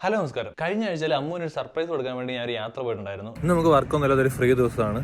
Hello നമസ്കാരം. കഴിഞ്ഞ ആഴ്ചയിൽ അമ്മുവിന് ഒരു സർപ്രൈസ് കൊടുക്കാൻ വേണ്ടി ഞാൻ ഒരു യാത്ര പോയിട്ടുണ്ടായിരുന്നു. ഇന്ന് നമുക്ക് വർക്കൊന്നുമില്ലാതെ ഒരു ഫ്രീ ദിവസമാണ്.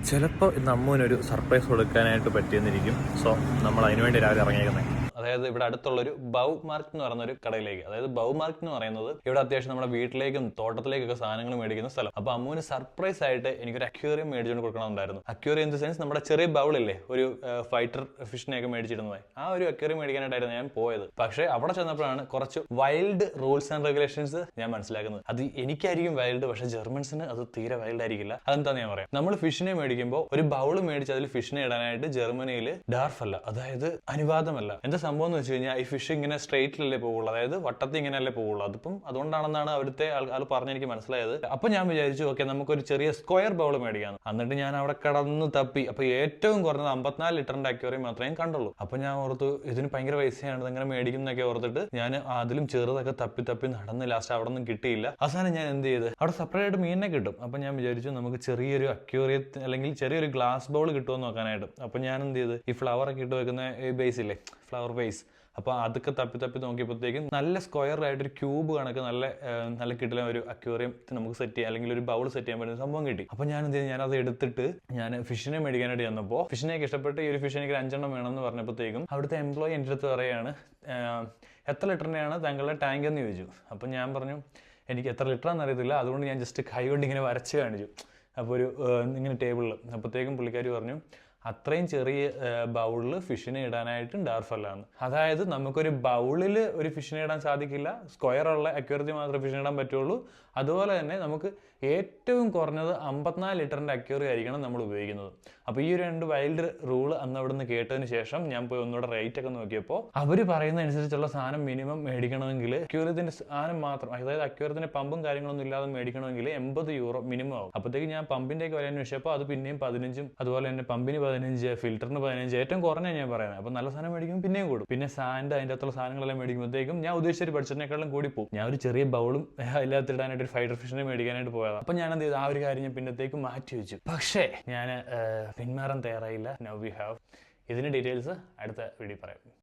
ചിലപ്പോൾ ഇന്ന് അമ്മുവിനൊരു സർപ്രൈസ് കൊടുക്കാനായിട്ട് പറ്റിയെന്നിരിക്കും. സോ നമ്മൾ അതിനുവേണ്ടി രാവിലെ ഇറങ്ങിയേക്കുന്നത്. അതായത് ഇവിടെ അടുത്തുള്ളൊരു ബൗ മാർക്കറ്റ് എന്ന് പറയുന്ന ഒരു കടയിലേക്ക്. അതായത് ബൗ മാർക്കറ്റ് എന്ന് പറയുന്നത് ഇവിടെ അത്യാവശ്യം നമ്മുടെ വീട്ടിലേക്കും തോട്ടത്തിലേക്കൊക്കെ സാധനങ്ങൾ മേടിക്കുന്ന സ്ഥലം. അപ്പോൾ അമ്മുവിന് സർപ്രൈസ് ആയിട്ട് എനിക്കൊരു അക്വേറിയം മേടിച്ചുകൊണ്ട് കൊടുക്കണമെന്നുണ്ടായിരുന്നു. അക്വേറിയം ഇൻ ദ സെൻസ് നമ്മുടെ ചെറിയ ബൗളില്ലേ, ഒരു ഫൈറ്റർ ഫിഷിനെയൊക്കെ മേടിച്ചിരുന്നത്, ആ ഒരു അക്വേറിയം മേടിക്കാനായിട്ടായിരുന്നു ഞാൻ പോയത്. പക്ഷേ അവിടെ ചെന്നപ്പോഴാണ് കുറച്ച് വൈൽഡ് റൂൾസ് ആൻഡ് റെഗുലേഷൻസ് ഞാൻ മനസ്സിലാക്കുന്നത്. അത് എനിക്കായിരിക്കും വൈൽഡ്, പക്ഷേ ജർമ്മൻസിന് അത് തീരെ വൈൽഡ് ആയിരിക്കില്ല. അതെന്താന്ന് ഞാൻ പറയാം. നമ്മൾ ഫിഷിനെ മേടിക്കുമ്പോൾ ഒരു ബൗൾ മേടിച്ച് അതിൽ ഫിഷിനെ ഇടാനായിട്ട് ജർമ്മനിയിൽ ഡാർഫ് അല്ല, അതായത് അനുവാദമല്ല. എന്താ സംഭവം എന്ന് വെച്ച് കഴിഞ്ഞാൽ ഈ ഫിഷ് ഇങ്ങനെ സ്ട്രെയിറ്റിലല്ലേ പോകുള്ളൂ, അതായത് വട്ടത്തിൽ ഇങ്ങനെയല്ലേ പോകുള്ളൂ. അതിപ്പം അതുകൊണ്ടാണെന്നാണ് അവിടുത്തെ ആൾ പറഞ്ഞെനിക്ക് മനസ്സിലായത്. അപ്പൊ ഞാൻ വിചാരിച്ചു, ഓക്കെ നമുക്കൊരു ചെറിയ സ്ക്വയർ ബൗൾ മേടിക്കാന്ന്. എന്നിട്ട് ഞാൻ അവിടെ കടന്ന് തപ്പി. അപ്പൊ ഏറ്റവും കുറഞ്ഞത് 54 ലിറ്ററിന്റെ അക്വേറിയം മാത്രമേ കണ്ടുള്ളൂ. അപ്പൊ ഞാൻ ഓർത്തു ഇതിന് ഭയങ്കര പൈസയാണ്, ഇതെങ്ങനെ മേടിക്കും എന്നൊക്കെ ഓർത്തിട്ട് ഞാൻ അതിലും ചെറുതൊക്കെ തപ്പി നടന്ന് ലാസ്റ്റ് അവിടെ ഒന്നും കിട്ടിയില്ല. അവസാനം ഞാൻ എന്ത് ചെയ്ത്, അവിടെ സെപ്പറേറ്റ് ആയിട്ട് മീനിനെ കിട്ടും. അപ്പൊ ഞാൻ വിചാരിച്ചു നമുക്ക് ചെറിയൊരു അക്വേറിയത്തിൽ അല്ലെങ്കിൽ ചെറിയൊരു ഗ്ലാസ് ബൗൾ കിട്ടുമെന്ന് നോക്കാനായിട്ട്. അപ്പൊ ഞാൻ എന്ത് ചെയ്ത്, ഈ ഫ്ലവർ ഒക്കെ ഇട്ട് വെക്കുന്ന ബേസ് ഇല്ലേ, ഫ്ലവർ ബേസ്, അപ്പോൾ അതൊക്കെ തപ്പി നോക്കിയപ്പോഴത്തേക്കും നല്ല സ്ക്വയർ ആയിട്ടൊരു ക്യൂബ് കണക്ക് നല്ല കിട്ടില്ല ഒരു അക്വേറിയം നമുക്ക് സെറ്റ് ചെയ്യാം, അല്ലെങ്കിൽ ഒരു ബൗൾ സെറ്റ് ചെയ്യാൻ പറ്റുന്ന സംഭവം കിട്ടി. അപ്പോൾ ഞാൻ എന്ത് ചെയ്തു, ഞാനത് എടുത്തിട്ട് ഞാൻ ഫിഷിനെ മേടിക്കാനായിട്ട് ചെന്നപ്പോൾ ഫിഷിനെയൊക്കെ ഇഷ്ടപ്പെട്ട് ഈ ഒരു ഫിഷിനെ എനിക്ക് 5 എണ്ണം വേണമെന്ന് പറഞ്ഞപ്പോഴത്തേക്കും അവിടുത്തെ എംപ്ലോയി എൻ്റെ അടുത്ത് പറയുകയാണ്, എത്ര ലിറ്ററിൻ്റെയാണ് താങ്കളുടെ ടാങ്ക് എന്ന് ചോദിച്ചു. അപ്പം ഞാൻ പറഞ്ഞു, എനിക്ക് എത്ര ലിറ്ററാണെന്ന് അറിയത്തില്ല, അതുകൊണ്ട് ഞാൻ ജസ്റ്റ് കൈ കൊണ്ട് ഇങ്ങനെ വരച്ച് കാണിച്ചു. അപ്പോൾ ഒരു ഇങ്ങനെ ടേബിളിൽ. അപ്പോഴത്തേക്കും പുള്ളിക്കാർ പറഞ്ഞു, അത്രയും ചെറിയ ബൗളിൽ ഫിഷിനെ ഇടാനായിട്ട് ഡാർഫല്ലാന്ന്. അതായത് നമുക്കൊരു ബൗളിൽ ഒരു ഫിഷിനെ ഇടാൻ സാധിക്കില്ല, സ്ക്വയറുള്ള അക്വേറിയത്തിൽ മാത്രമേ ഫിഷിനെ ഇടാൻ പറ്റുള്ളൂ. അതുപോലെ തന്നെ നമുക്ക് ഏറ്റവും കുറഞ്ഞത് 54 ലിറ്ററിൻ്റെ അക്വേറിയം ആയിരിക്കണം നമ്മൾ ഉപയോഗിക്കുന്നത്. അപ്പോൾ ഈ 2 വൈൽഡ് റൂൾ അന്ന് അവിടെ നിന്ന് കേട്ടതിന് ശേഷം ഞാൻ പോയി ഒന്നുകൂടെ റേറ്റ് ഒക്കെ നോക്കിയപ്പോൾ അവർ പറയുന്ന അനുസരിച്ചുള്ള സാധനം മിനിമം മേടിക്കണമെങ്കിൽ അക്വേറിയത്തിൻ്റെ സാധനം മാത്രം, അതായത് അക്വേറിയത്തിൻ്റെ പമ്പും കാര്യങ്ങളൊന്നും ഇല്ലാതെ മേടിക്കണമെങ്കിൽ 80 യൂറോ മിനിമം ആവും. അപ്പോഴത്തേക്ക് ഞാൻ പമ്പിൻ്റെ ഒക്കെ വില അന്വേഷിച്ചപ്പോൾ അത് പിന്നെയും 15, അതുപോലെ തന്നെ പമ്പിന് 15, ഫിൽറ്ററിന് 15, ഏറ്റവും കുറഞ്ഞ ഞാൻ പറയുന്നത്. അപ്പോൾ നല്ല സാധനം മേടിക്കുമ്പോൾ പിന്നെയും കൂടും. പിന്നെ സാൻഡ് അതിൻ്റെ അകത്തുള്ള സാധനങ്ങളെല്ലാം മേടിക്കുമ്പോഴത്തേക്കും ഞാൻ ഉദ്ദേശിച്ചൊരു ബഡ്ജറ്റിനേക്കാളും കൂടി പോകും. ഞാൻ ഒരു ചെറിയ ബൗളും അതിനകത്തിടാനായിട്ട് ഒരു ഫൈറ്റർ ഫിഷിനെ മേടിക്കാനായിട്ട് പോയതാണ്. അപ്പോൾ ഞാൻ എന്ത് ചെയ്തു, ആ ഒരു കാര്യം ഞാൻ പിന്നത്തേക്ക് മാറ്റി വെച്ചു. പക്ഷേ ഞാൻ പിന്മാറാൻ തയ്യാറായില്ല. Now we have. ഇതിൻ്റെ ഡീറ്റെയിൽസ് അടുത്ത വീഡിയോ പറയാം.